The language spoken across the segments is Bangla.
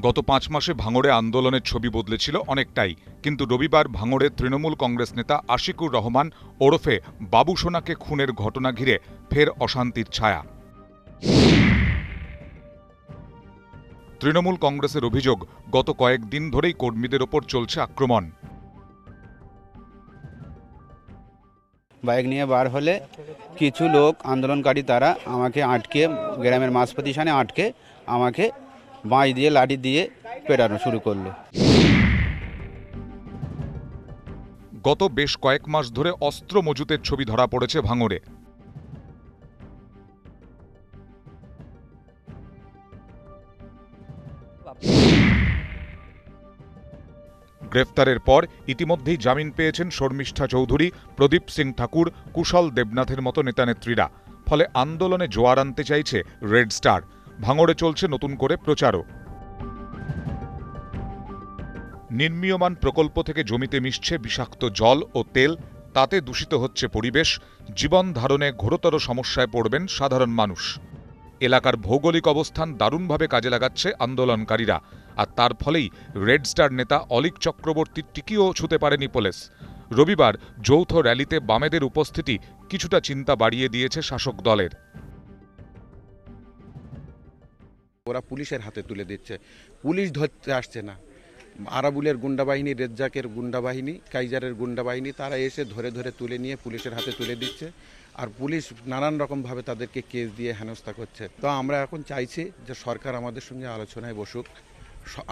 গত ৫ মাসে ভাঙড়ে আন্দোলনের ছবি বদলেছিল অনেকটাই, কিন্তু রবিবার ভাঙড়ে তৃণমূল কংগ্রেস নেতা আশিকুর রহমান ওরফে বাবু সোনাকে খুনের ঘটনা ঘিরে ফের অশান্তির ছায়া। তৃণমূল কংগ্রেসের অভিযোগ, গত কয়েকদিন ধরেই কর্মীদের ওপর চলছে আক্রমণ। বাইক নিয়ে বার হলে কিছু লোক আন্দোলনকারী তারা আমাকে আটকে, গ্রামের মাঝপথি সামনে আটকে আমাকে বাঁশ দিয়ে লাঠি দিয়ে পেটানো শুরু করলো। গত বেশ কয়েক মাস ধরে অস্ত্র মজুতের ছবি ধরা পড়েছে ভাঙড়ে। গ্রেফতারের পর ইতিমধ্যেই জামিন পেয়েছেন শর্মিষ্ঠা চৌধুরী, প্রদীপ সিং ঠাকুর, কুশল দেবনাথের মতো নেতানেত্রীরা। ফলে আন্দোলনে জোয়ার আনতে চাইছে রেড স্টার। ভাঙড়ে চলছে নতুন করে প্রচারও। নির্মীয়মান প্রকল্প থেকে জমিতে মিশছে বিষাক্ত জল ও তেল, তাতে দূষিত হচ্ছে পরিবেশ। জীবন ধারণে ঘোরতর সমস্যায় পড়বেন সাধারণ মানুষ। এলাকার ভৌগোলিক অবস্থান দারুণভাবে কাজে লাগাচ্ছে আন্দোলনকারীরা, আর তার ফলেই রেড স্টার নেতা অলীক চক্রবর্তীর টিকিও ছুঁতে পারেনি পুলিশ। রবিবার যৌথ র্যালিতে বামেদের উপস্থিতি কিছুটা চিন্তা বাড়িয়ে দিয়েছে শাসক দলের। ওরা পুলিশের হাতে তুলে দিচ্ছে, পুলিশ ধরতে আসছে না। আরাবুলের গুন্ডা বাহিনী, রেজ্জাকের গুন্ডা বাহিনী, কাইজারের গুন্ডা বাহিনী, তারা এসে ধরে ধরে তুলে নিয়ে পুলিশের হাতে তুলে দিচ্ছে। আর পুলিশ নানান রকমভাবে তাদেরকে কেস দিয়ে হেনস্থা করছে। তো আমরা এখন চাইছি যে সরকার আমাদের সঙ্গে আলোচনায় বসুক,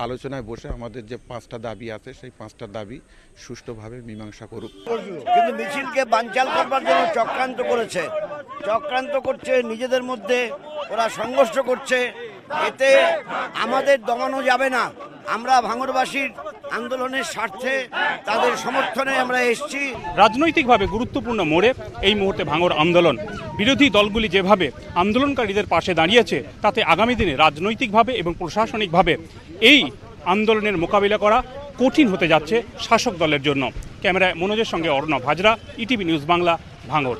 আলোচনায় বসে আমাদের যে 5টা দাবি আছে সেই 5টা দাবি সুষ্ঠুভাবে মীমাংসা করুক। কিন্তু মিছিলকে বানচাল করবার জন্য চক্রান্ত করছে, নিজেদের মধ্যে ওরা সংঘর্ষ করছে। এতে আমাদের দমানো যাবে না। আমরা ভাঙড়বাসীর আন্দোলনের স্বার্থে তাদের সমর্থনে আমরা এসেছি। রাজনৈতিকভাবে গুরুত্বপূর্ণ মোড়ে এই মুহূর্তে ভাঙড় আন্দোলন। বিরোধী দলগুলি যেভাবে আন্দোলনকারীদের পাশে দাঁড়িয়েছে, তাতে আগামী দিনে রাজনৈতিকভাবে এবং প্রশাসনিকভাবে এই আন্দোলনের মোকাবিলা করা কঠিন হতে যাচ্ছে শাসক দলের জন্য। ক্যামেরায় মনোজের সঙ্গে অর্ণব হাজরা, ইটিভি নিউজ বাংলা, ভাঙড়।